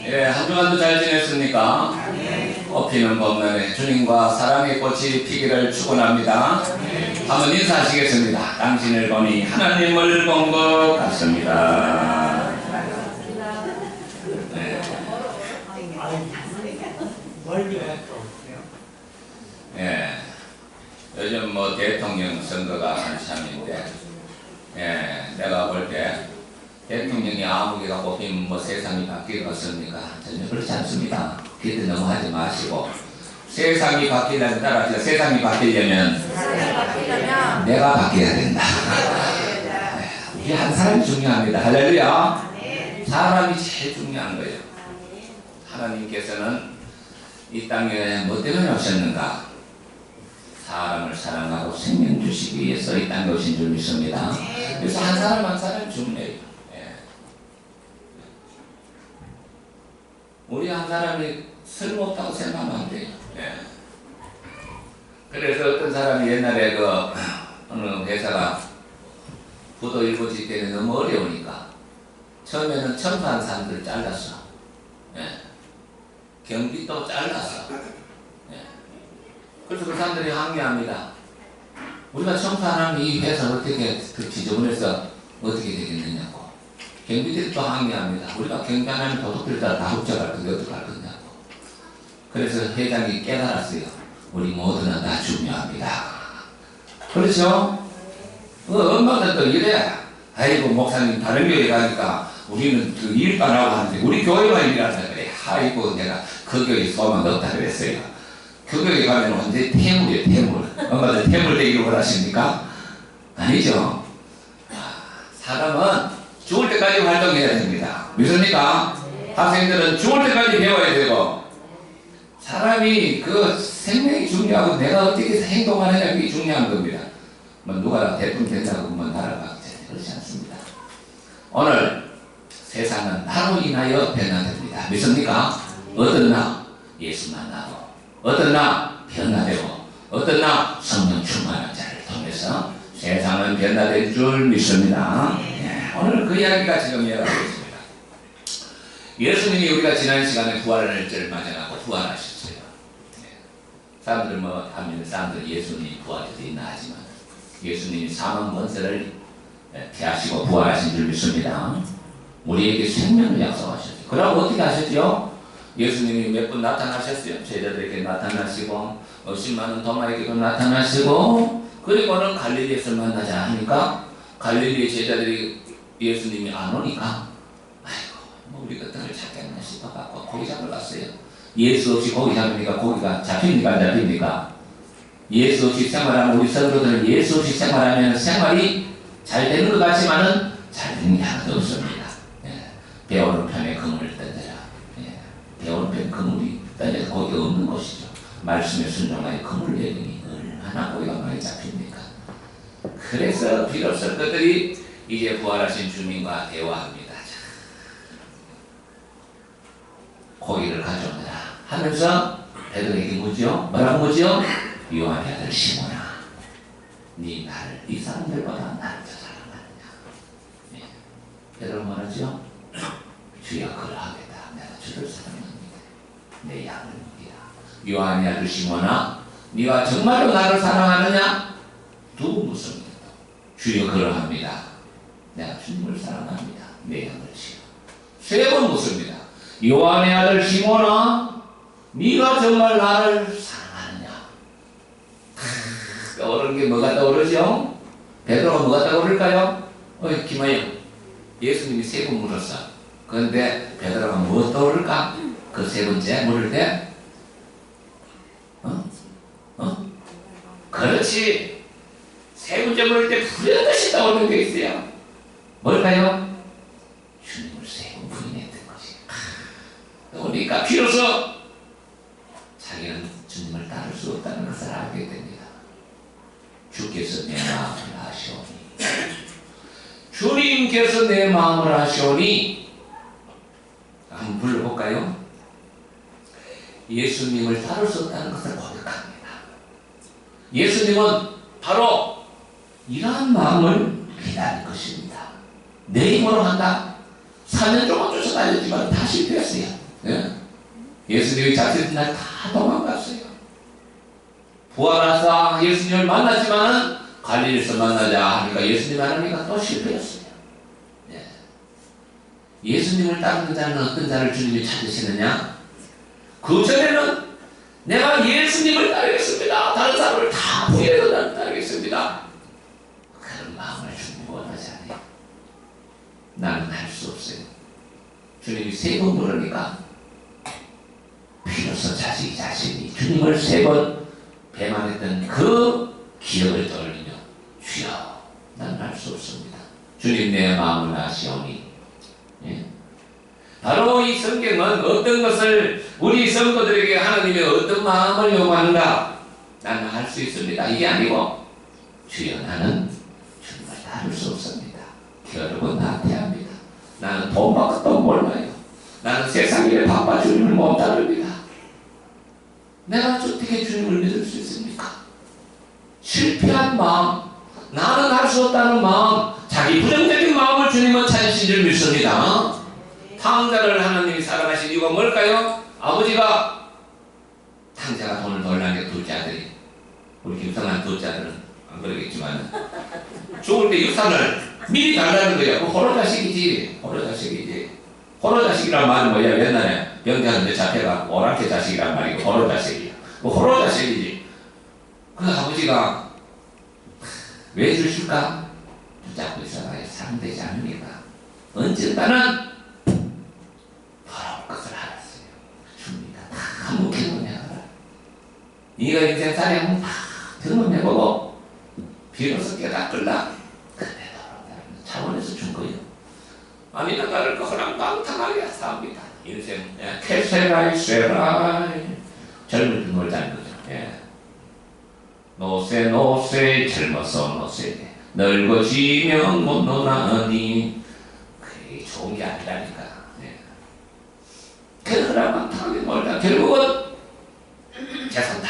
예, 한 주간도 잘 지냈습니까? 꽃피는 봄날에 주님과 사랑의 꽃이 피기를 축원합니다. 한번 인사하시겠습니다. 당신을 보니 하나님을 본 것 같습니다. 네. 예, 요즘 뭐 대통령 선거가 한참인데, 예, 내가 볼 때 대통령이 아무개가 뽑히면 뭐 세상이 바뀌겠습니까? 전혀 그렇지 않습니다. 기대 너무 하지 마시고, 세상이 바뀌려면 따라서 세상이 바뀌려면 내가 바뀌어야 된다. 우리 한 사람이 중요합니다. 할렐루야. 사람이 제일 중요한 거예요. 하나님께서는 이 땅에 뭐 때문에 오셨는가? 사람을 사랑하고 생명 주시기 위해서 이 땅에 오신 줄 믿습니다. 그래서 한 사람 한 사람 중요해요. 우리 한 사람이 쓸모없다고 생각하면 안 돼요. 그래서 어떤 사람이 옛날에 어느 회사가 부도 일부 짓기에는 너무 어려우니까 처음에는 청소한 사람들 잘랐어. 경비도 잘랐어. 그래서 그 사람들이 항의합니다. 우리가 청소 안 하면 이 회사 어떻게 지저분해서 어떻게 되겠느냐고. 경비들이 또 항의합니다. 우리가 경비 안 하면 도둑들 다 훔쳐갈 건데 어떡할 거냐고. 그래서 회장이 깨달았어요. 우리 모두는 다 중요합니다. 그렇죠? 엄마가 또 이래. 아이고 목사님 다른 교회 가니까 우리는 그 일도 안 하고 하는데 우리 교회만 일한다 그래. 아이고 내가 그 교회 소망 없다 그랬어요. 그 교회 가면 언제 태물이에요. 태물. 엄마들 태물 되기를 원하십니까? 아니죠. 사람은 죽을 때까지 활동해야 됩니다. 믿습니까? 학생들은 죽을 때까지 배워야 되고, 사람이 그 생명이 중요하고 내가 어떻게 행동하느냐 그게 중요한 겁니다. 뭐 누가 대통령 된다고 뭐 나라가 그렇지 않습니다. 오늘 세상은 나로 인하여 변화됩니다. 믿습니까? 어떤 나? 예수 만나고, 어떤 나? 변화되고, 어떤 나? 성령 충만한 자를 통해서 세상은 변화될 줄 믿습니다. 오늘 그 이야기가 지금 이어가겠습니다. 예수님이 우리가 지난 시간에 부활의 날짜를 맞이하고 부활하셨어요. 사람들 하면 사람들 예수님이 부활이 있나 하지만 예수님이 사망 권세를 피하시고 부활하신 줄 믿습니다. 우리에게 생명을 약속하셨어요. 그럼 어떻게 하셨죠? 예수님이 몇 번 나타나셨어요. 제자들에게 나타나시고 10만원 도마에게도 나타나시고, 그리고는 갈릴리에서 만나자 하니까 갈릴리 제자들이 예수님이 안 오니까 아이고 뭐 우리 같은 걸 찾겠나 싶어갖고 고기 잡으러 갔어요. 예수 없이 고기 잡으니까 고기가 잡힙니까 안 잡힙니까? 예수 없이 생활하는 우리 성도들은 예수 없이 생활하면 생활이 잘 되는 것 같지만은 잘 되는 게 하나도 없습니다. 배 오른편에 그물을 던져라. 배 오른편에 그물이 던져서 고기가 없는 곳이죠. 말씀에 순종하여 그물을 내리니 얼마나 고기가 많이 잡힙니까? 그래서 비로소 그들이 이제 부활하신 주님과 대화합니다. 고기를 가져오느라 하면서 베드로에게 묻죠. 뭐라고 묻죠? 요한의 아들 시몬아, 네 사람들보다 나를 더 사랑하느냐? 베드로 말하죠. 주여 그러하겠다. 내가 주를 사랑합니다. 내 양을 먹이라. 요한의 아들 시몬아, 네가 정말로 나를 사랑하느냐? 두 번 묻습니다. 주여 그러합니다. 내가 주님을 사랑합니다. 내 양을 지어. 세 번 묻습니다. 요한의 아들 시몬아, 네가 정말 나를 사랑하느냐? 떠오르는 게 뭐가 떠오르죠? 베드로가 뭐가 떠오를까요? 김하영, 예수님이 세 번 물었어. 그런데 베드로가 뭐 떠오를까? 그 세 번째 물을 때? 그렇지. 세 번째 물을 때 불현듯이 떠오르는 게 있어요. 뭘까요? 주님을 세 번 부인했던 것이. 그러니까 비로소 자기는 주님을 따를 수 없다는 것을 알게 됩니다. 주께서 내 마음을 아시오니, 주님께서 내 마음을 아시오니. 한번 불러볼까요? 예수님을 따를 수 없다는 것을 고백합니다. 예수님은 바로 이러한 마음을 기다릴 것입니다. 내 힘으로 한다. 4년 동안 쫓아다녔지만 다 실패했어요. 예수님이 잡히는 날 다 도망갔어요. 부활하사 예수님을 만났지만은 갈릴리에서 만나자 하니까 예수님 하나님과 또 실패했어요. 예. 예수님을 따르는 자는 어떤 자를 주님이 찾으시느냐? 그 전에는 내가 예수님을 따르겠습니다. 다른 사람을 다 부인해서 나는 따르겠습니다. 그런 마음을 주님이 원하지 않아요. 나는 할 수 없어요. 주님이 3번 부르니까 비로소 자신이 주님을 3번 배만했던 그 기억을 떠올리며 주여 나는 할 수 없습니다. 주님 내 마음을 아시오니. 예? 바로 이 성경은 어떤 것을 우리 성도들에게 하나님의 어떤 마음을 요구하는가? 나는 할 수 있습니다. 이게 아니고 주여 나는 주님을 다룰 수 없습니다. 결국은 나태합니다. 나는 돈 받고 또 몰라요. 나는 세상 일에 바빠 주님을 못 다룹니다. 내가 어떻게 주님을 믿을 수 있습니까? 실패한 마음, 나는 할 수 없다는 마음, 자기 부정적인 마음을 주님은 찾으신 줄 믿습니다. 탕자를 하나님이 사랑하신 이유가 뭘까요? 아버지가 탕자가 돈을 벌라니까 둘째 아들이, 우리 김성한 둘째 아들은 안 그러겠지만 죽을 때 유산을 미리 달라는 거야. 그 호로자식이지. 호로자식이란 말은 뭐야? 옛날에 병자한테 잡혀가 오랑캐 자식이란 말이고 호로자식이야. 그 호로자식이지. 그 아버지가 왜 주실까? 붙잡고 있어봐야 상되지 않으니까 언젠가는 돌아올 것을 알았어요. 줍니다. 다 묵혀놓냐라. 네가 인생 살이 한번 다 경험해보고 비로소 깨닫걸라. 그래 돌아온다는 차원에서 준 거예요. 아니 나를 그 허랑방탕하게 삽니다. 인생 캐세라이 세라이 젊은 걸 닮은 거죠. 예. 노세 젊어서 노세 늙어지면 못 노나니 그게 좋은 게 아니라니까. 예. 그 허랑방탕하게 놀다 결국은 재산 다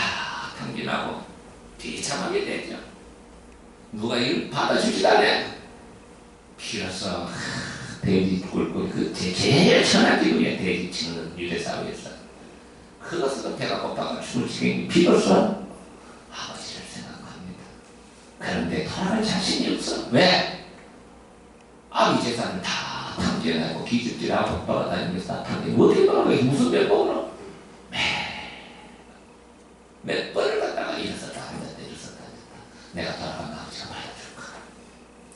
탕진하고 비참하게 되죠. 누가 이걸 받아주지도 않아. 비로소 돼지 꿀꿀 그 제일 천한 기분이야. 돼지 치는 유대사회에서 그것으로 배가 고파가 춤을 추게 비로소 아버지를 생각합니다. 그런데 돌아갈 자신이 없어. 왜? 아비 재산을 다 탕진하고 기집질하고 돌아다니면서 다 탕진. 어떻게 돌아가게 무슨 몇 번으로 몇 번을 갖다가 일어섰다 앉았다 내가 돌아가면 아버지가 받아줄까.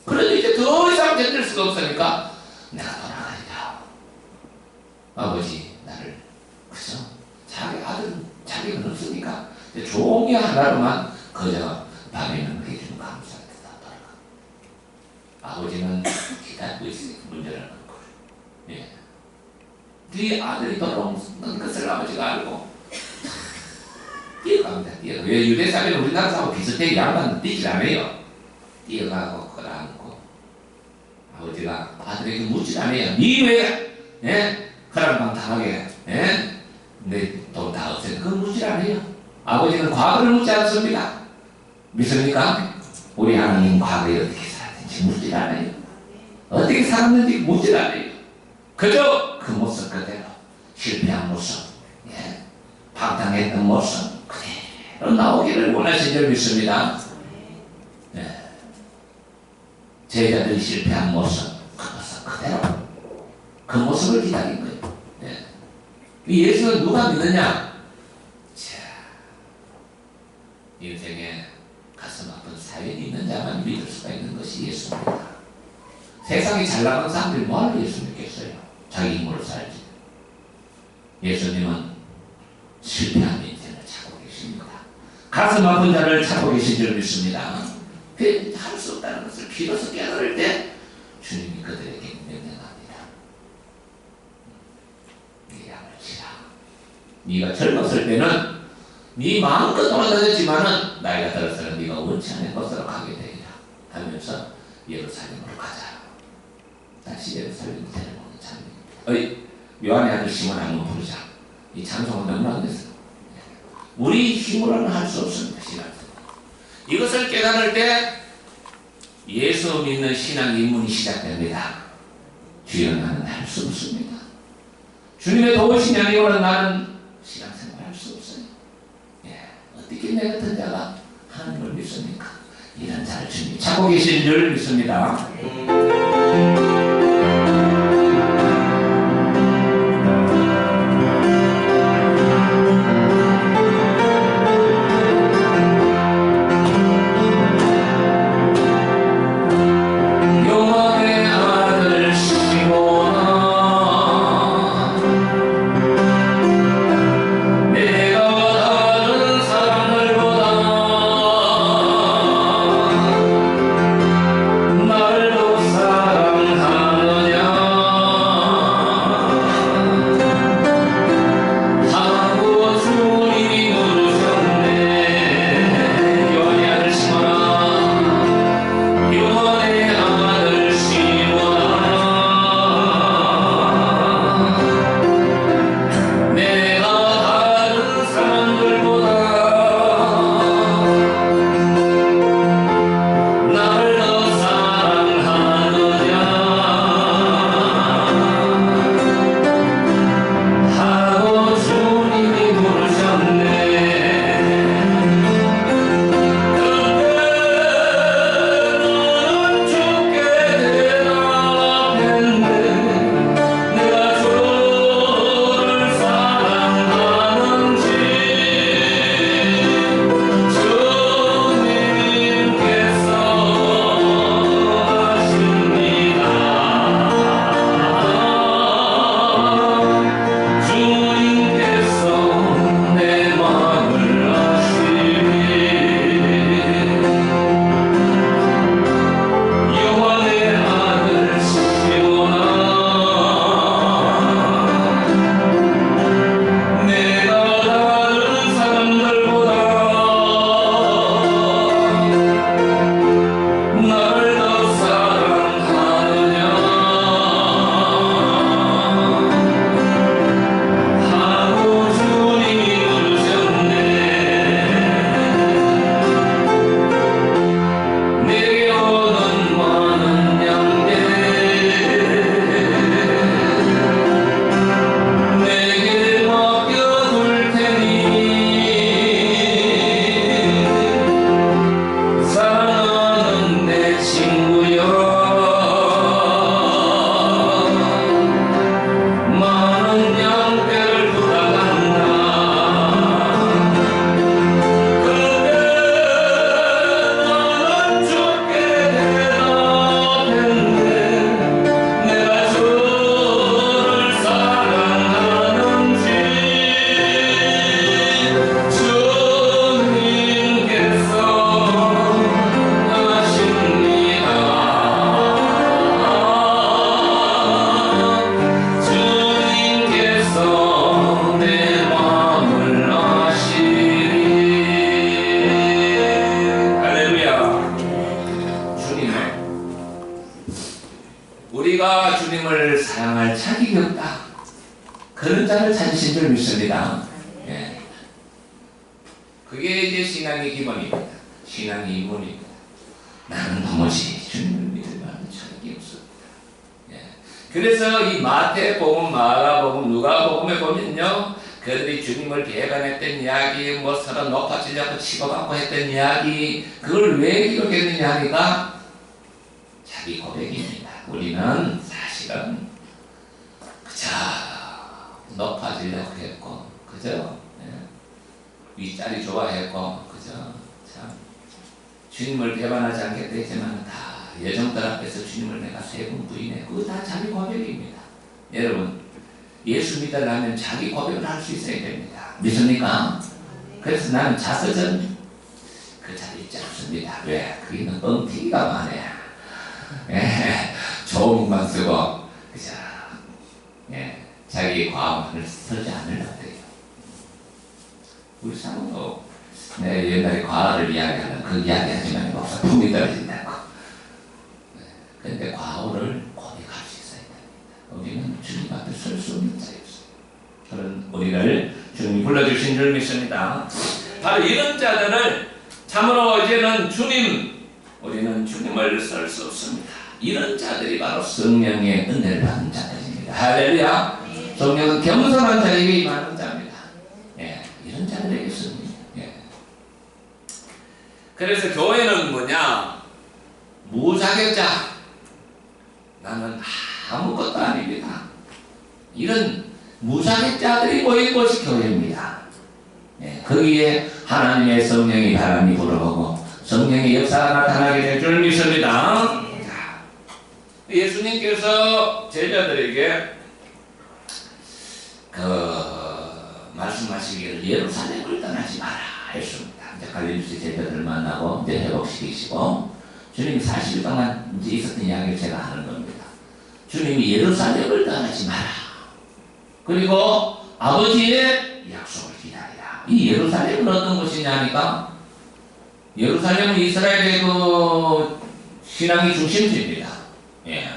그런데 이제 더 이상 견딜 수가 없으니까 내가 돌아가니까 아버지 나를 그죠? 자기 아들은 자기는 없으니까 종이 하나로만 그저 밤에는 해주면 감사합니다. 돌아가. 아버지는 기다리고 있으니까 문제를 넣고 예. 네 아들이 돌아오는 것을 아버지가 알고 뛰어갑니다. 뛰어가. 왜 유대사회는 우리나라 사람하고 비슷해. 양반은 뛰질 않아요. 뛰어가고 끌어안고 아버지가 아들에게 묻질 않아요. 니 왜 허랑방탕하게 내 돈 다 없애는 그건 묻질 않아요. 아버지는 과거를 묻지 않습니다. 믿습니까? 우리 하나님 과거에 어떻게 살았는지 묻질 않아요. 어떻게 살았는지 묻질 않아요. 그저 그 모습 그대로 실패한 모습 방탕했던 모습 그대로 나오기를 원하신 줄 믿습니다. 제자들이 실패한 모습 그것은 그대로 그 모습을 기다린 거예요. 예수는 누가 믿느냐? 자, 인생에 가슴 아픈 사연이 있는 자만 믿을 수가 있는 것이 예수입니다. 세상에 잘 나가는 사람들이 뭐하러 예수 믿겠어요? 자기 힘으로 살지. 예수님은 실패한 인생을 찾고 계십니다. 가슴 아픈 자를 찾고 계신 줄 믿습니다. 할 수 없다는 것을 비로소 깨달을 때 주님이 그들에게 명령합니다. 네 양을 치라. 네가 젊었을 때는 네 마음껏 돌아다녔지만은 나이가 들어서는 네가 원치 않은 곳으로 가게 되리라 하면서 예루살렘으로 가자. 다시 예루살렘으로 데려오는 장면. 요한의 아들 시몬 한번 부르자. 이 찬송은 너무나 안 됐어. 우리 힘으로는 할 수 없습니다. 신앙. 이것을 깨달을 때 예수 믿는 신앙 입문이 시작됩니다. 주여 나는 할 수 없습니다. 주님의 도우심이 아니고는 나는 신앙생활 할 수 없어요. 예. 어떻게 내 같은 자가 하나님을 믿습니까? 이런 자를 주님 찾고 계신 줄 믿습니다. 우리가 주님을 사랑할 자격이 없다. 그런 자를 찾으신 줄 믿습니다. 예. 그게 이제 신앙의 기본입니다. 신앙의 이문입니다. 나는 도무지 주님을 믿을 만한 자격이 없습니다. 예. 그래서 이 마태복음, 마가복음, 누가복음에 보면요, 그들이 주님을 배반했던 이야기, 뭐 서로 높아지려고 치고받고 했던 이야기, 그걸 왜 기록했느냐 하니까 자기 고백입니다. 우리는 사실은 그저 높아지려고 했고, 그저 윗자리 좋아했고, 그저 참 주님을 배반하지 않겠다 했지만 다 여정들 앞에서 주님을 내가 세 번 부인했고, 그거 다 자기 고백입니다. 여러분, 예수 믿으려면 자기 고백을 할 수 있어야 됩니다. 믿습니까? 그래서 나는 자서전 그 자리에 있지 않습니다. 왜? 거기는 엉튀기가 많아요. 예, 좋은 것만 쓰고 그저 자기 과언을 쓰지 않으려고 해요. 우리 사모도 옛날에 과언을 이야기하면 그 이야기하지만 품이 떨어진다고. 그런데 과언을 고백할 수 있어야 됩니다. 우리는 주님 앞에 설 수 없는 자였어요. 그런 우리를 주님이 불러주신 줄 믿습니다. 바로 이런 자들을 참으로 이제는 우리는 주님을 설 수 없습니다. 이런 자들이 바로 성령의 은혜를 받는 자들입니다. 할렐루야. 성령은 겸손한 자에게 임하는 자입니다. 그래서 교회는 뭐냐? 무자격자. 나는 아무것도 아닙니다. 이런 무자격자들이 모인 곳이 교회입니다. 예, 거기에 하나님의 성령이 바람이 불어오고 성령의 역사가 나타나게 될 줄 믿습니다. 자, 예수님께서 제자들에게 말씀하시기를 예루살렘을 떠나지 마라 했습니다. 이제 갈릴리 제자들 만나고 이제 회복시키시고 주님이 40일 동안 이제 있었던 이야기를 제가 하는 겁니다. 주님이 예루살렘을 떠나지 마라. 그리고 아버지의 약속을 기다리라. 이 예루살렘은 어떤 곳이냐니까 예루살렘은 이스라엘의 그 신앙의 중심지입니다. 예.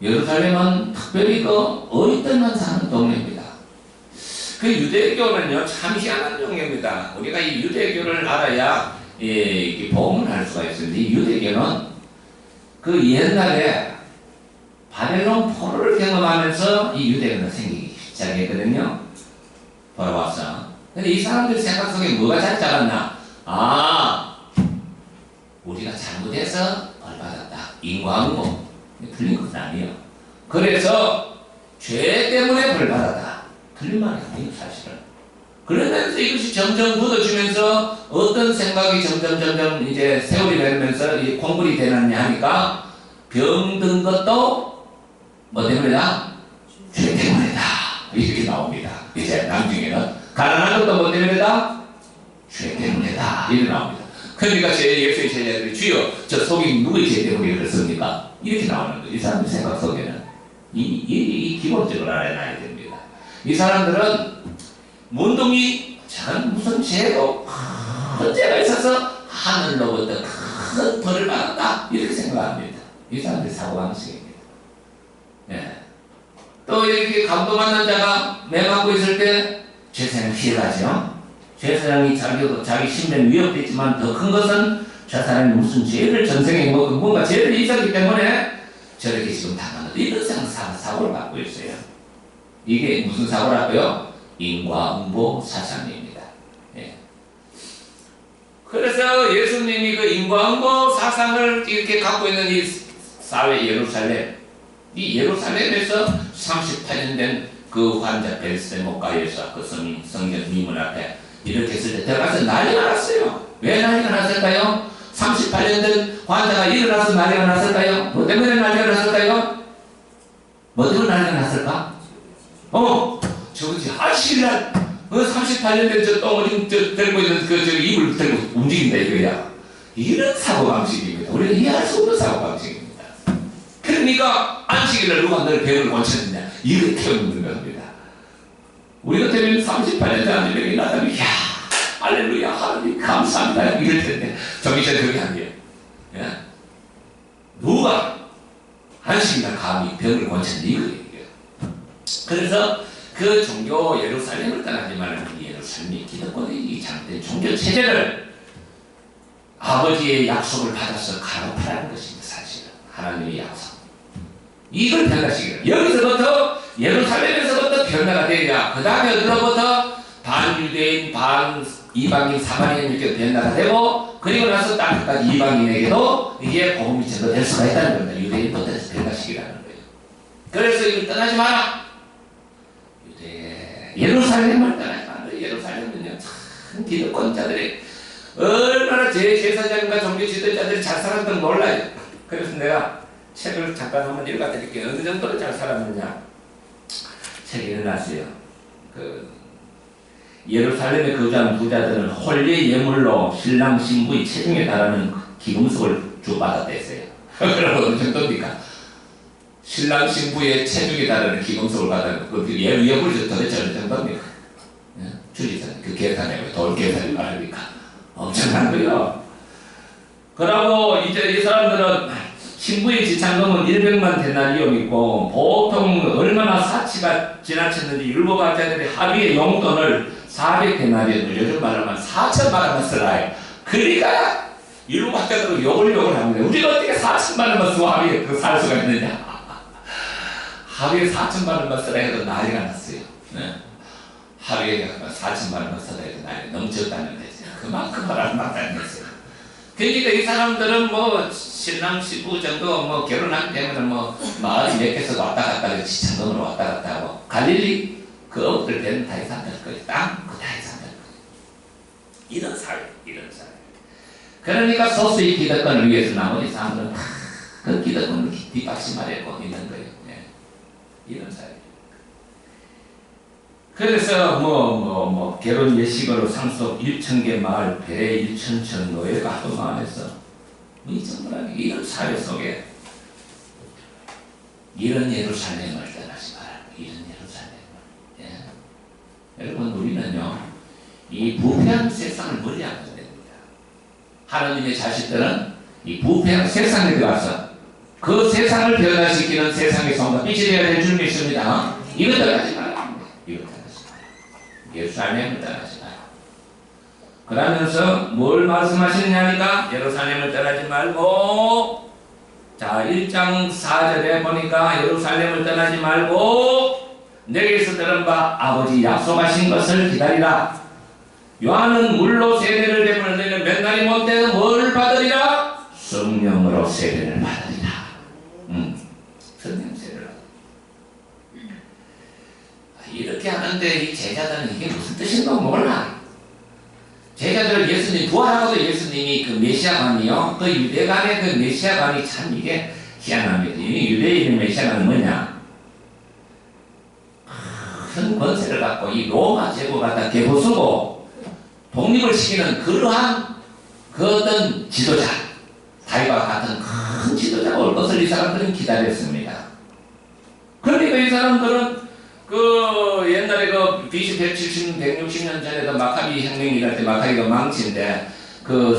예루살렘은 특별히 그 어리들만 사는 동네입니다. 그 유대교는요 참 희한한 종교입니다. 우리가 이 유대교를 알아야 예, 보험을 할 수가 있습니다. 이 유대교는 그 옛날에 바벨론 포로를 경험하면서 이 유대교는 생기기 시작했거든요. 돌아왔어. 근데 이 사람들 생각 속에 뭐가 잘 잡았나? 우리가 잘못해서 벌받았다. 인과응보. 틀린 것은 아니에요. 그래서 죄 때문에 벌받았다. 틀린 말이 아니에요, 사실은. 그러면서 이것이 점점 굳어지면서 어떤 생각이 점점 이제 세월이 되면서 이 콩불이 되느냐 하니까 병든 것도 뭐 때문이다? 죄 때문이다. 이렇게 나옵니다. 이제 나중에는 가난한 것도 뭐 때문이다? 죄 때문이다. 이렇게 나옵니다. 그러니까 예수의 제자들이 주여 저 속이 누구의 죄 때문에 그렇습니까? 이렇게 나오는 거예요. 이 사람들 생각 속에는 이 기본적으로 알아야 됩니다. 이 사람들은 문둥이 전 무슨 죄도 큰 죄가 있어서 하늘로부터 큰 벌을 받았다 이렇게 생각합니다. 이 사람들의 사고방식입니다. 예. 또 이렇게 감동하는 자가 맹하고 있을 때 죄사랑 피해가죠. 죄사랑이 자기 신변 위협되지만 더 큰 것은 저 사람이 무슨 죄를 전생에 뭔가 죄를 있었기 때문에 저렇게 지금 당하는 이런 사고를 받고 있어요. 이게 무슨 사고라고요? 인과응보 사상입니다. 예. 그래서 예수님이 그 인과응보 사상을 이렇게 갖고 있는 이 사회 예루살렘, 이 예루살렘에서 38년 된 그 환자 벨세목가에서 그 성전 미문 앞에 이렇게 했을 때 들어가서 난리가 났어요. 왜 난리가 났을까요? 38년 된 환자가 일어나서 난리가 났을까요? 뭐 때문에 난리가 났을까요? 뭐 때문에 난리가 났을까? 저거지 하실날 38년 된 저 똥을 들고 있는 저 입을 들고 움직인다 이거야. 이런 사고방식입니다. 우리가 이해할 수 없는 사고방식입니다. 그러니까 안식일날 누가 너를 병을 고쳤느냐 이렇게 묻는 겁니다. 우리 같으면 38년 된 안식일이 나다면 야 할렐루야 하나님 감사합니다 이럴 텐데 정의실 그게 아니에요. 예? 누가 안식일날 감히 병을 고쳤느냐 이거예요. 그래서 그 종교 예루살렘을 떠나지 말라는 예루살렘이 기득권이 잘못된 종교 체제를 아버지의 약속을 받아서 가로파라는 것입니다. 사실은 하나님의 약속 이걸 변화시키는 여기서부터 예루살렘에서부터 변화가 되냐 그 다음에 어디로부터 반유대인 반 이방인 사마리아인에게 변화가 되고 그리고 나서 땅끝까지 이방인에게도 이게 복음이 전도될 수가 있다는 겁니다. 유대인부터 변화시키라는 거예요. 그래서 이걸 떠나지 마라. 예루살렘을 떠나지 마라. 예루살렘은요 참 기득권자들이 얼마나 제사장과 종교 지도자들이 잘 살았던 몰라요. 그래서 내가 책을 잠깐 한번 읽어드릴게요. 어느 정도로 잘 살았느냐. 책이 일어났어요. 예루살렘에 거주하는 부자들은 홀리의 예물로 신랑 신부의 체중에 달하는 기금속을 주받았댔어요. 그럼 어느 정도입니까? 신랑 신부의 체중에 달하는 기금속을 받아는 그 예물이 도대체 어느 정도입니까? 주지선 그 계산에 돌 계산이 말입니까? 엄청난 거요. 그러고 이제 이 사람들은 신부의 지참금은 100만 데나리온이고 보통 얼마나 사치가 지나쳤는지 율법학자들이 합의의 용돈을 400데나리온을 요즘 말로 하면 4천만 원만 쓰라요. 그러니까 율법학자들은 욕을 합니다. 우리가 어떻게 4천만 원만 쓰고 합의에 살 수가 있느냐. 합의에 4천만 원만 쓰라 해도 난리가 났어요. 네. 합의에 4천만 원만 쓰라 해도 난리가 너무 적다는 거죠. 그만큼 허락받다는 거죠. 그러니까 이 사람들은 뭐 신랑 신부 정도 뭐 결혼하기 때문에 뭐 마을이 몇 개서 왔다 갔다 지천동으로 왔다 갔다 하고 갈릴리 그 업들 되는 다 이산될 거예요. 땅그 다 이산될 거예요. 이런 사회, 이런 사회. 그러니까 소수의 기득권을 위해서 나머지 사람들은 다 그 기득권을 뒷받침하려고 있는 거예요. 네. 이런 사회. 그래서 결혼 예식으로 상속 1,000개 마을 배 1,000천 노예가 하도 많아서 이 정말 이런 사회 속에 이런 예루살렘을 떠나지 말고 이런 예루살렘을. 예. 여러분 우리는요 이 부패한 세상을 멀리하면 됩니다. 하나님의 자식들은 이 부패한 세상에 들어가서 그 세상을 변화시키는 세상의 성과 빛이 되어야 될 줄 믿습니다. 이거 떠나지 말아야 합니다. 이거 떠나지 말아요. 예루살렘을 떠나지 말아요. 그러면서 뭘 말씀하시느냐니까 예루살렘을 떠나지 말고 자 1장 4절에 보니까 예루살렘을 떠나지 말고 내게서 들은 바 아버지 약속하신 것을 기다리라. 요한은 물로 세례를 베풀어 너희는 몇 날이 못되어 뭘 받으리라? 성령으로 세례를 받으리라. 성령 세례를 이렇게 하는데 이 제자들은 이게 무슨 뜻인가 몰라. 제자들은 예수님 부활하고도 예수님이 그 메시아관이요 그 유대관의 그 메시아관이 참 이게 희한합니다. 이 유대인의 메시아관은 뭐냐? 큰 권세를 갖고 이 로마 제국 갖다 개보수고 독립을 시키는 그러한 그 어떤 지도자 다윗과 같은 큰 지도자가 올 것을 이 사람들은 기다렸습니다. 그러니까 이 사람들은 그 옛날에 그 BC 160년 전에도 마카비 혁명이 일할 때 마카비가 망치인데 그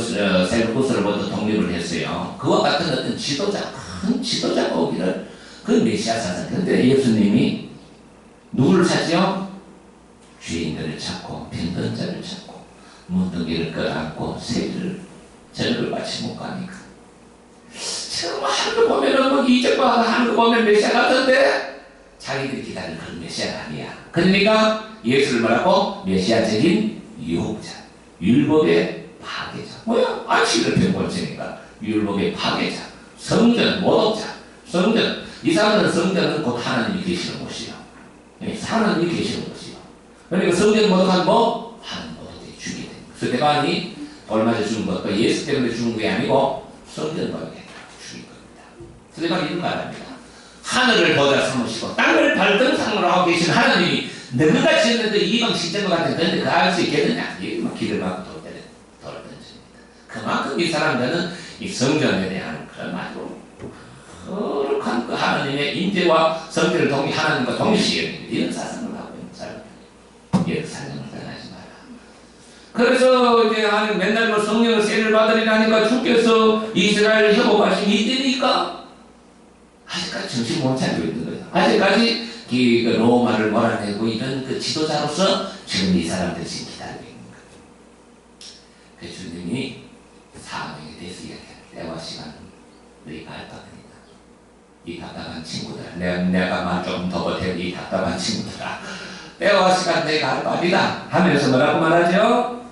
셀루쿠스로부터 독립을 했어요. 그와 같은 어떤 지도자, 큰 지도자가 오기를 그 메시아 사상. 근데 예수님이 누구를 찾죠? 죄인들을 찾고 병든 자를 찾고 문둥이를 끌어안고 세리를 저녁을 마치 못 가니까 정말 하는 거 보면은 뭐 이적과 하는 거 보면 메시아 같은데 자기들이 기다리는 그런 메시아가 아니야. 그러니까 예수를 말하고 메시아적인 유혹자, 율법의 파괴자. 뭐야? 안식을 병고치니까 율법의 파괴자, 성전 모독자, 성전. 이 사람들은 성전은 곧 하나님이 계시는 곳이요. 하나님이 계시는 곳이요. 그러니까 성전 모독한 뭐? 하나님 모독에 죽게 됩니다. 스데반이 돌맞아 죽은 것도 예수 때문에 죽은 게 아니고 성전 모독에 죽인 겁니다. 스데반이 이런 말 합니다. 하늘을 보다 삼으시고 땅을 발등상으로 하고 계신 하나님이 너희같이 했는데 이방 신전과 같은 데그 알 수 있겠느냐? 이막 길을 막고 돌을 던집니다. 그만큼 이 사람들은 이 성전에 대한 그런 아주 거룩한 그 하나님의 임재와 성전을 하나님과 동시에 이런 사상을 하고 있는 사람들. 예루살렘을 떠나지 마라. 그래서 이제 하나님 맨날 뭐 성령을 세례를 받으리라니까 주께서 이스라엘 회복하신 이때니까 아직까지 정신 못 차리고 있는 거예요. 아직까지 그 로마를 몰아내고 이런 그 지도자로서 지금 이 사람들이 지금 기다리고 있는 거예요. 그 주님이 사명에 대해서 이야기합니다. 때와 시간은 너희가 알 바입니다. 이 답답한 친구들, 내가 말 조금 더 보태고 이 답답한 친구들아, 때와 시간 너희가 알 바입니다. 하면서 뭐라고 말하죠?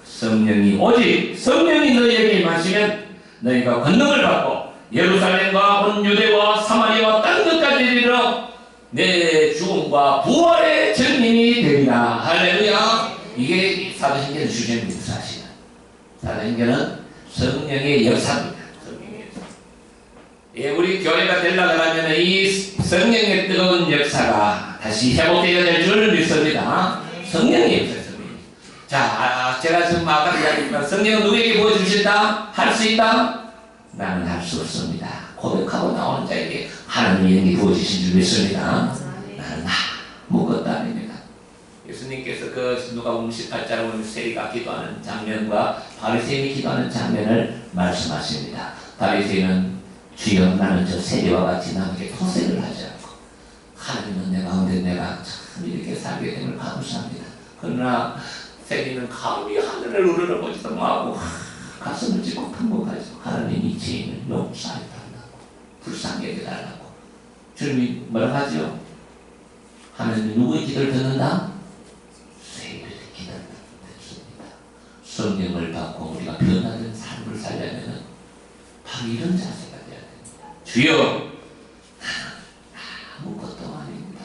성령이 오직 성령이 너희에게 임하시면 너희가 권능을 받고 예루살렘과 온 유대와 사마리아와 땅 끝까지 이르러 내 죽음과 부활의 증인이 되리라. 할렐루야. 이게 사도행전 주제입니다. 사실은 사도행전은 성령의 역사입니다. 성령의 역사. 예, 우리 교회가 되려고 하면 이 성령의 뜨거운 역사가 다시 회복되어야 될 줄 믿습니다. 성령의 역사입니다. 자, 제가 지금 아까 이야기했지만 성령은 누구에게 보여주신다? 할 수 있다? 나는 할 수 없습니다. 고백하고 나오는 자에게 하나님의 영이 부어주신 줄 믿습니다. 나는 아무것도 아닙니다. 예수님께서 그 누가복음 18장을 세리가 기도하는 장면과 바리새인이 기도하는 장면을 말씀하십니다. 바리새인은 주여 나는 저 세리와 같이 남에게 토색을 하지 않고 하나님은 내 가운데 내가 참 이렇게 살게 됨을 감사합니다. 그러나 세리는 감히 하늘을 우러러보지도 못하고 가슴을 찢고 통곡하죠. 하나님이 죄인을 용서해달라고 불쌍히 여겨달라고. 주님이 뭐라고 하죠? 하나님이 누구의 기도를 듣는다? 세리의 기도를 듣습니다. 주여 아무것도 아닙니다.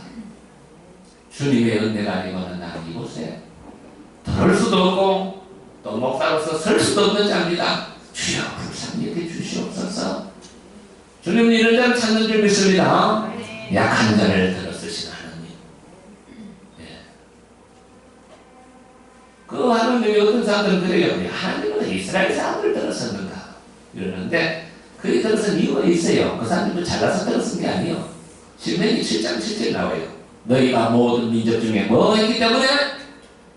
주님의 은혜가 아니고는 나는 이곳에 들을 수도 없고 또 목사로서 설 수도 없는 자입니다. 주여 불쌍히 여겨 주시옵소서. 주님 이런 자를 찾는 줄 믿습니다. 약한 자를 들어 쓰신 하나님. 예. 그 하나님이 어떤 사람들은 그래요. 하나님은 이스라엘 사람들을 들었었는가 이러는데 그게 들어선 이유가 있어요. 그 사람들도 잘나서 들었은 게 아니에요. 신명기 7장 7절 나와요. 너희가 모든 민족 중에 뭐 했기 때문에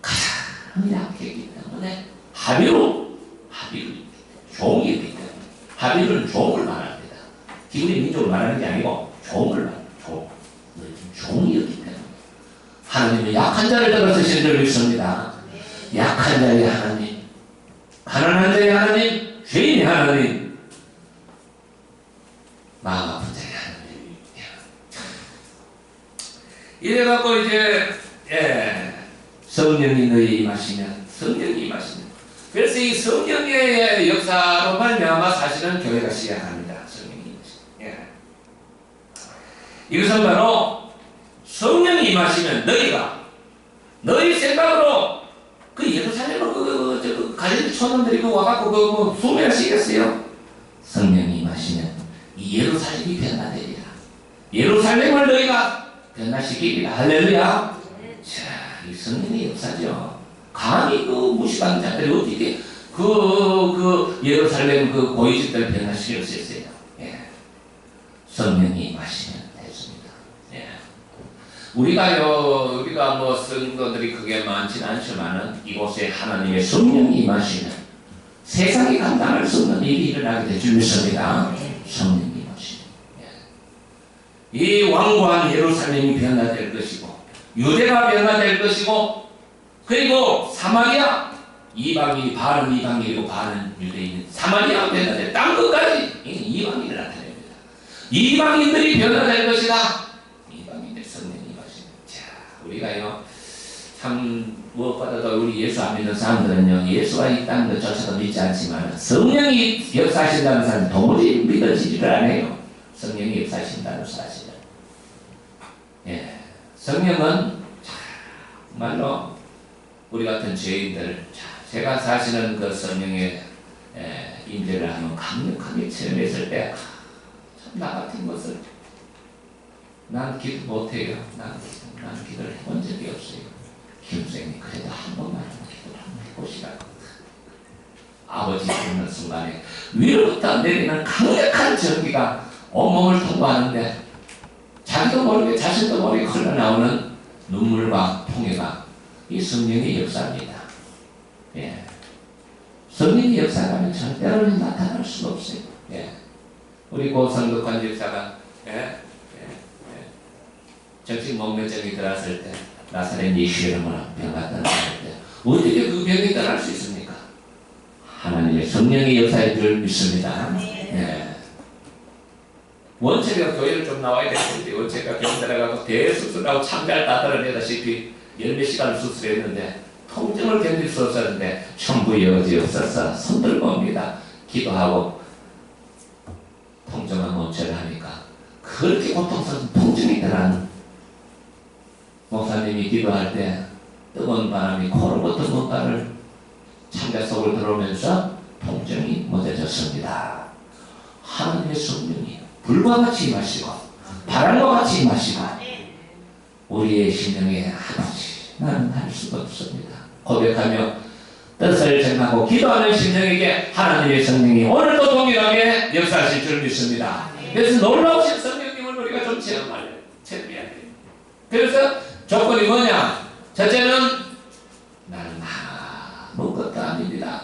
가장 약했기 때문에 하비루 종이었기 때문에 하비루는 종을 말합니다. 기분이 민족을 말하는 게 아니고 종을 말합니다. 종이었기 때문에 하나님은 약한 자를 들어 쓰신 줄 믿습니다. 약한 자의 하나님, 가난한 자의 하나님, 죄인의 하나님, 마음 아픈 자의 하나님. 이래갖고 이제 성령이 너희 임하시면 성령이 임하시면 그래서 이 성령의 역사로 말미암아 사실은 교회가 시작합니다. 성령이 임하시면 이것은 바로 성령이 임하시면 너희 생각으로 그 예루살렘을 갈릴리 촌놈들이 와갖고 소매하시겠어요? 성령이 임하시면 이 예루살렘이 변화되리라. 예루살렘을 너희가 변화시키리라. 할렐루야. 자, 이 성령의 역사죠. 감히 그 무식한 자들이 어떻게 그 예루살렘 그 고위직들 변화시킬 수 있어요? 예. 성령이 임하시면 됐습니다. 예. 우리가 뭐 성도들이 그게 많지는 않지만은 이곳에 하나님의 성령이 임하시면 세상이 감당할 수 없는 일이 일어나게 될 줄 믿습니다. 성령이 임하시면 이 왕고한 예루살렘이 변화될 것이고 유대가 변화될 것이고 그리고 사마리아 이방인이 반은 이방인이고 반은 유대인 사마리아가 변화될 땅 끝까지 이방인을 나타냅니다. 이방인들이 변화될 것이다. 이방인들 성령이 임하시면 자 우리가요 참 무엇보다도 우리 예수 안 믿는 사람들은요 예수가 있다는 것조차도 믿지 않지만 성령이 역사하신다는 사람은 도무지 믿어지지를 않아요. 성령이 역사하신다는 사실은 예 성령은 정말로 우리 같은 죄인들 제가 사실은 그 성령의 임재를 하면 강력하게 체험했을 때 참 나 같은 것을 난 기도 못해요. 난 기도를 해본 적이 없어요. 김수행님 그래도 한 번만 기도를 한번 해보시라고. 아버지 죽는 순간에 위로부터 내리는 강력한 전기가 온몸을 통과하는데 자기도 모르게 자신도 모르게 흘러나오는 눈물과 통해가 이 성령의 역사입니다. 예. 성령의 역사라면 절대로는 나타날 수가 없어요. 예. 우리 고성덕한 집사가 정식 목매증이 들어왔을 때 나사렛 예수 이름으로 병가 떠날 때 어떻게 그 병이 떠날 수 있습니까? 하나님의 성령의 역사인 줄 믿습니다. 예. 원체가 교회를 좀 나와야 되는데 원체가 교회 들어가고 대수술하고 참잘 다 떨어내다시피 열몇 시간을 수술했는데 통증을 견딜 수 없었는데 천부 여지없어서 손들고 옵니다. 기도하고 통증한 원체를 하니까 그렇게 고통스러운 통증이 드는 목사님이 기도할 때 뜨거운 바람이 코로부터 뭔가를 참자 속을 들어오면서 통증이 멎어졌습니다. 하나님의 성령이 불과 같이 임하시고 바람과 같이 임하시고 우리의 심령에 아버지 나는 할 수가 없습니다. 고백하며 뜻을 정하고 기도하는 심령에게 하나님의 성령이 오늘도 동일하게 역사하실 줄 믿습니다. 그래서 놀라우신 성령님을 우리가 좀 체험해야 돼요. 그래서 조건이 뭐냐? 첫째는 나는 아무것도 아닙니다.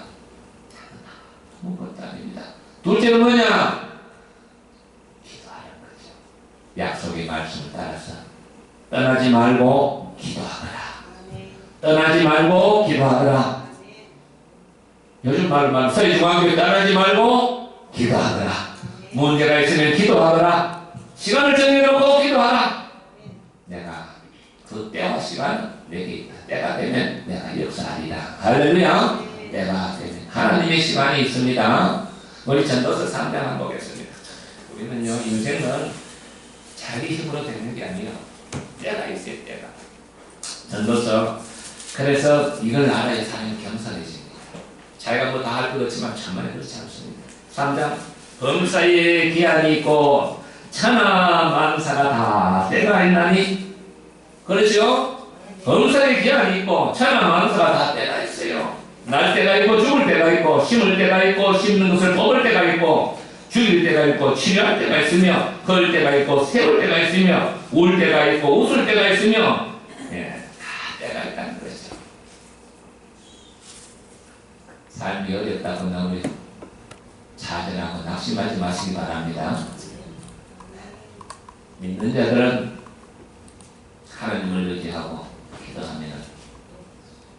아무것도 아닙니다. 둘째는 뭐냐? 기도하는 거죠. 약속의 말씀을 따라서 떠나지 말고 기도하거라. 떠나지 말고 기도하거라. 요즘 말로 서희중앙교회 떠나지 말고 기도하거라. 문제가 있으면 기도하거라. 시간을 정해놓고 기도하라. 내가 그 때와 시간 내게 있다. 때가 되면 내가 역사하리라. 할렐루야. 때가 되면 하나님의 시간이 있습니다. 우리 전도서 3장 한번 보겠습니다. 우리는요, 인생은 자기 힘으로 되는 게 아니에요. 때가 있어요, 때가. 전도서. 그래서 이걸 알아야 사람이 겸손해집니다. 자기가 뭐 다 할 것 같지만 천만에 그렇지 않습니다. 3장. 범사에 기한이 있고 천하만사가 다 때가 있나니. 그렇죠? 범사에 기한이 있고 천하만사가 다 때가 있어요. 날 때가 있고 죽을 때가 있고 심을 때가 있고 심는 것을 뽑을 때가 있고 죽일 때가 있고 치료할 때가 있으며 걸 때가 있고 세울 때가 있으며 울 때가 있고 웃을 때가 있으며 다 때가 있다는 거죠. 삶이 어렵다고 너무 좌절하고 낙심하지 마시기 바랍니다. 믿는 자들은 하나님을 의지하고 기도하면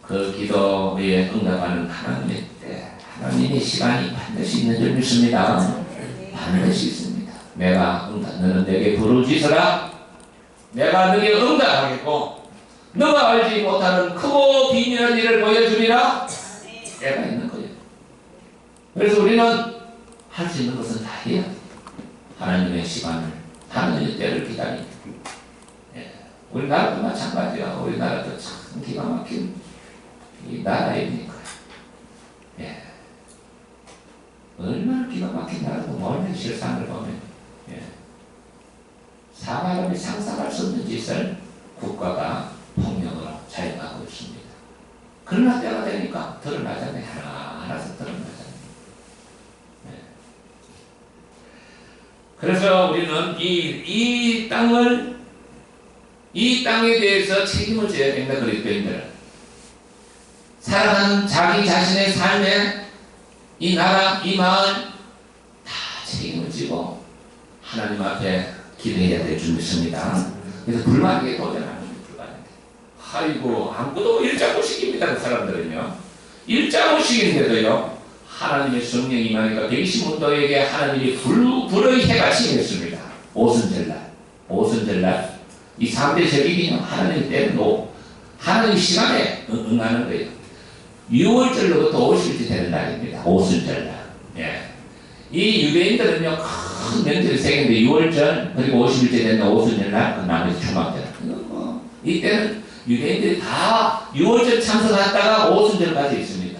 그 기도에 응답하는 하나님의 때, 하나님의 시간이 반드시 있는 줄 믿습니다. 반드시 있습니다. 너는 내게 부르짖으라. 내가 너에게 응답하겠고 너가 알지 못하는 크고 비밀한 일을 보여주리라. 때가 있는 거예요. 그래서 우리는 할 수 있는 것은 다 해야 돼요. 하나님의 시간을, 하나님의 때를 기다립니다. 우리나라도 마찬가지야. 우리나라도 참 기가 막힌 이 나라입니까? 얼마나 기가 막힌 나라고 멀리 실상을 보면 사람이 상상할 수 없는 짓을 국가가 폭력으로 자행하고 있습니다. 그러나 때가 되니까 드러나잖아요. 하나씩 드러나잖아요. 그래서 우리는 이 땅에 대해서 책임을 져야 된다. 그리스도인들은 살아가는 자기 자신의 삶에 이 나라, 이 마을 다 책임을 지고 하나님 앞에 기도해야 될 줄 믿습니다. 그래서 불만하게 도전하는 게 불가능해요. 아이고 아무것도 일자무식입니다. 그 사람들은요. 일자무식인데도요. 하나님의 성령이 임하니까 백시문도에게 하나님이 불의 해가 칭했습니다. 오순절날 이 3대 절기는요. 하나님 때로 하나님 시간에 응하는 거예요. 6월절로부터 50일째 되는 날입니다. 오순절날. 이 유대인들은요 큰 명절이 세 개인데 6월절 그리고 50일째 되는 오순절날 그 나머지 초막절. 이때는 유대인들이 다 6월절 참석했다가 오순절까지 있습니다.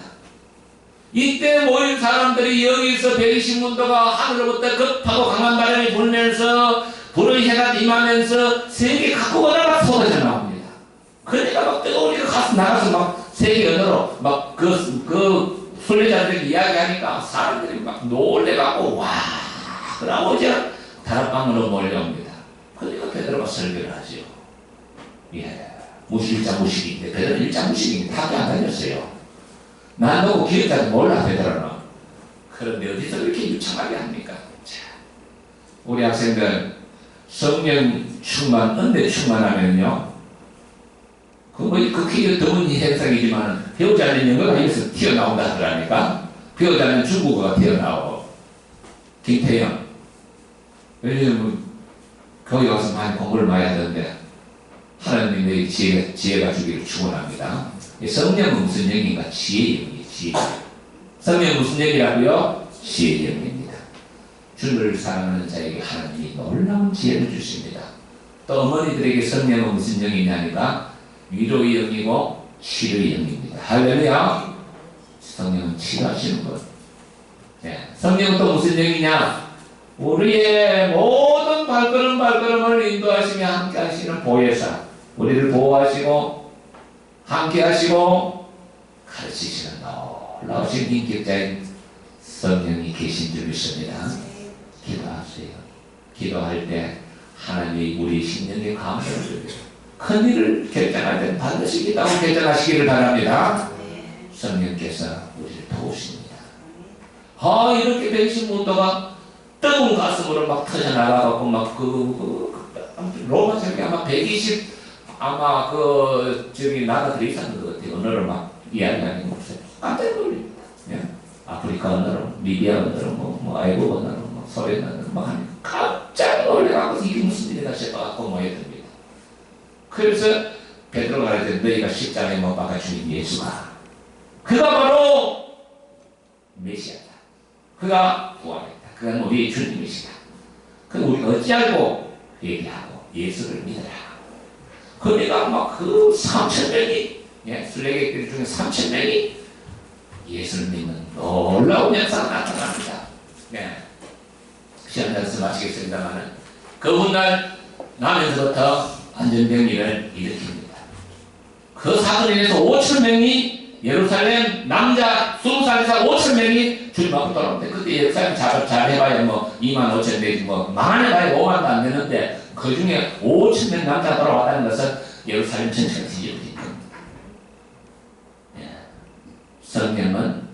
이때 모인 사람들이 여기서 백이신문도가 하늘로부터 급하고 강한 바람이 불면서 불의 해가 임하면서 세계 각국어가 쏟아져 나옵니다. 그러니까 막 뜨거우니까 가서 나가서 막 세계 언어로 막 그 순례자들이 이야기하니까 사람들이 막 놀래갖고 와 그러고 이제 다락방으로 몰려옵니다. 그러니까 베드로가 설교를 하죠. 무식인데 베드로는 일자무식인데 학교 안 다녔어요. 난 너무 기억자도 몰라 베드로는. 그런데 어디서 그렇게 유창하게 합니까? 자, 우리 학생들 성령 충만, 은혜 충만하면요. 극히 드문 현상이지만 배우지 않는 영어가 여기서 튀어나온다 하더라니까. 배우지 않는 중국어가 튀어나오고. 김태형. 요즘 거기 가서 많이 공부를 많이 하던데 하나님의 지혜가 주기를 축원합니다. 성령은 무슨 영인가? 지혜의 영이에요. 지혜. 성령은 무슨 영이라고요? 지혜의 영입니다. 주를 사랑하는 자에게 하나님이 놀라운 지혜를 주십니다. 또 어머니들에게 성령은 무슨 영이냐니까 위로의 영이고 치료의 영입니다. 할렐루야. 성령은 치료하시는 것. 성령은 또 무슨 영이냐? 우리의 모든 발걸음을 인도하시며 함께 하시는 보혜사. 우리를 보호하시고 함께 하시고 가르치시는 놀라우신 인격자인 성령이 계신 줄 믿습니다. 기도하세요. 기도할 때 하나님이 우리 심령에 감동을 주세요. 큰 일을 결정할 때는 반드시 기도하고 결정하시기를 바랍니다. 성령께서 우리를 도우십니다. 이렇게 백신문도가 뜨거운 가슴으로 막 터져나가고 막 로마 제국에 아마 120 아마 나라들이 있었는 것 같아요. 언어를 막 이야기하는 거 없어요. 깜짝 놀립니다. 아프리카 언어로, 리비아 언어로, 아이고 언어로, 소련 언어로 막 하니까 깜짝 놀래가고 이게 무슨 일이다 싶어갖고 모여듭니다. 그래서 베드로가 말했더니 너희가 십자가에 못 박아 죽인 예수가 그가 바로 메시아다. 그가 구원했다. 그는 우리의 주님이시다. 그럼 우리가 어찌 알고 회개하고 예수를 믿어라. 그러니까 막 그 3,000명이, 순례객들 중에 3,000명이 예수를 믿는 놀라운 역사가 나타납니다. 시간 단서 마치겠습니다만은 그 훗날 나면서부터 안전병리를 일으킵니다. 그 사건에 의해서 5,000명이 예루살렘 남자 20살에서 5,000명이 주님 앞으로 돌아오는데, 그때 예루살렘 잘해봐야 뭐 25,000 되지 뭐 많아봐야 5만도 안 되는데, 그 중에 5,000명 남자가 돌아왔다는 것은 예루살렘 전체가 뒤집어진 겁니다. 성령은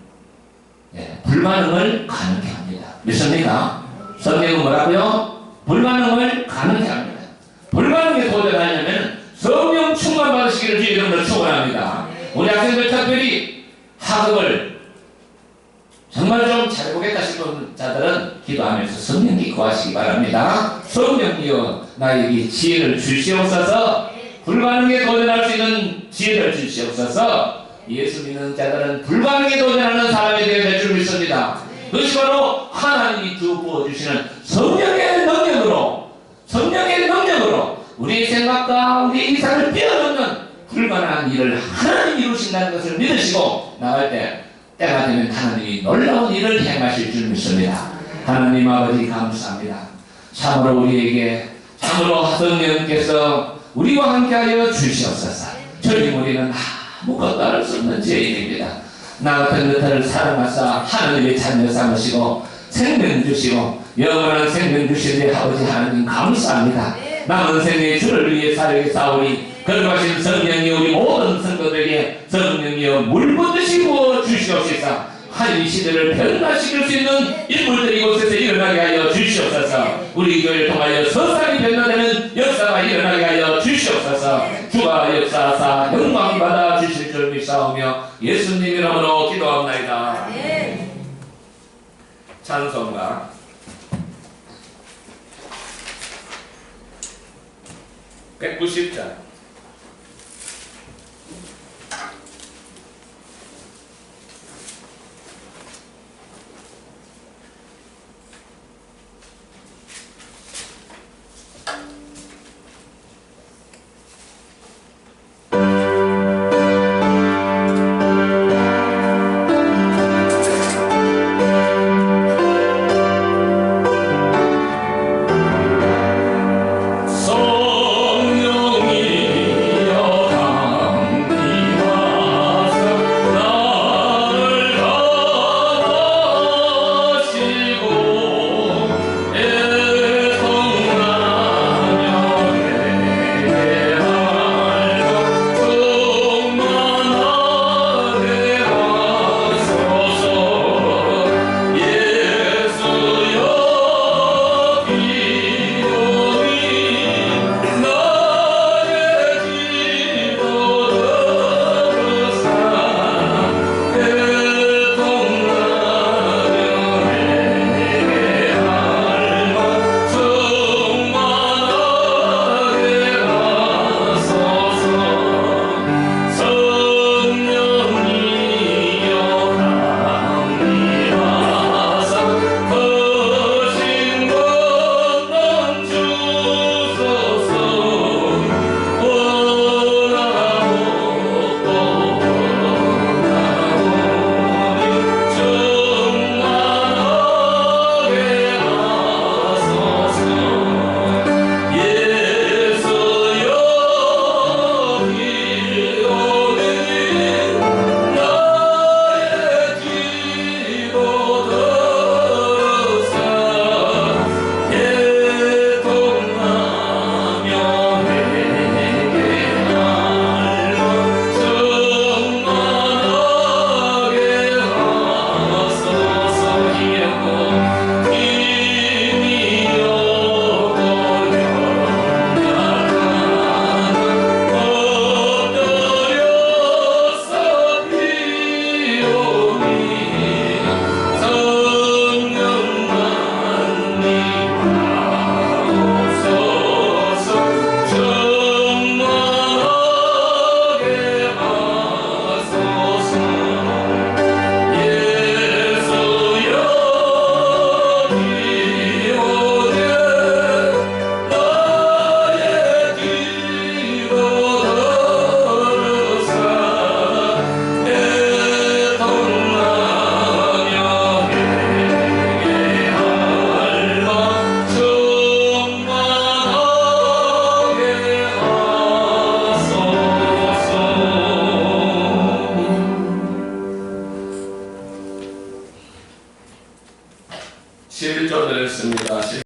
불반응을 가능케 합니다. 믿습니까? 성령은 뭐라고요? 불반응을 가능케 합니다. 불반응에 도전하려면 성령 충만 받으시기를 주님으로 축원합니다. 우리 학생들 특별히 학업을 정말 좀 잘해보겠다 싶은 자들은 기도하면서 성령이 구하시기 바랍니다. 성령이여 나에게 지혜를 주시옵소서. 불가능에 도전할 수 있는 지혜를 주시옵소서. 예수 믿는 자들은 불가능에 도전하는 사람이 되어야 될 줄 믿습니다. 그것이 바로 하나님이 부어주시는 성령의 능력으로 우리의 생각과 우리의 이상을 뛰어넘는 불가능한 일을 하나님이 이루신다는 것을 믿으시고 나갈 때, 때가 되면 하나님이 놀라운 일을 행하실 줄 믿습니다. 하나님 아버지 감사합니다. 참으로 우리에게 참으로 성령께서 우리와 함께하여 주시옵소서. 주님, 우리는 아무것도 할 수 없는 죄인입니다. 나 같은 것을 사랑하사 하나님의 자녀 삼으시고 생명 주시고 영원한 생명 주신 아버지 하나님 감사합니다. 남은 생의 주를 위해 살게 싸우니 거룩하신 성령이 우리 모든 성도들에게 성령이여 물 붓듯이 부어 주시옵소서. 한 이 시대를 변화시킬 수 있는 인물들이 이곳에서 일어나게 하여 주시옵소서. 우리 교회를 통하여 서산이 변화되는 역사가 일어나게 하여 주시옵소서. 주가 역사하사 영광 받아 주실 줄 믿사오며 예수님 이름으로 기도합나이다. 찬송가 190장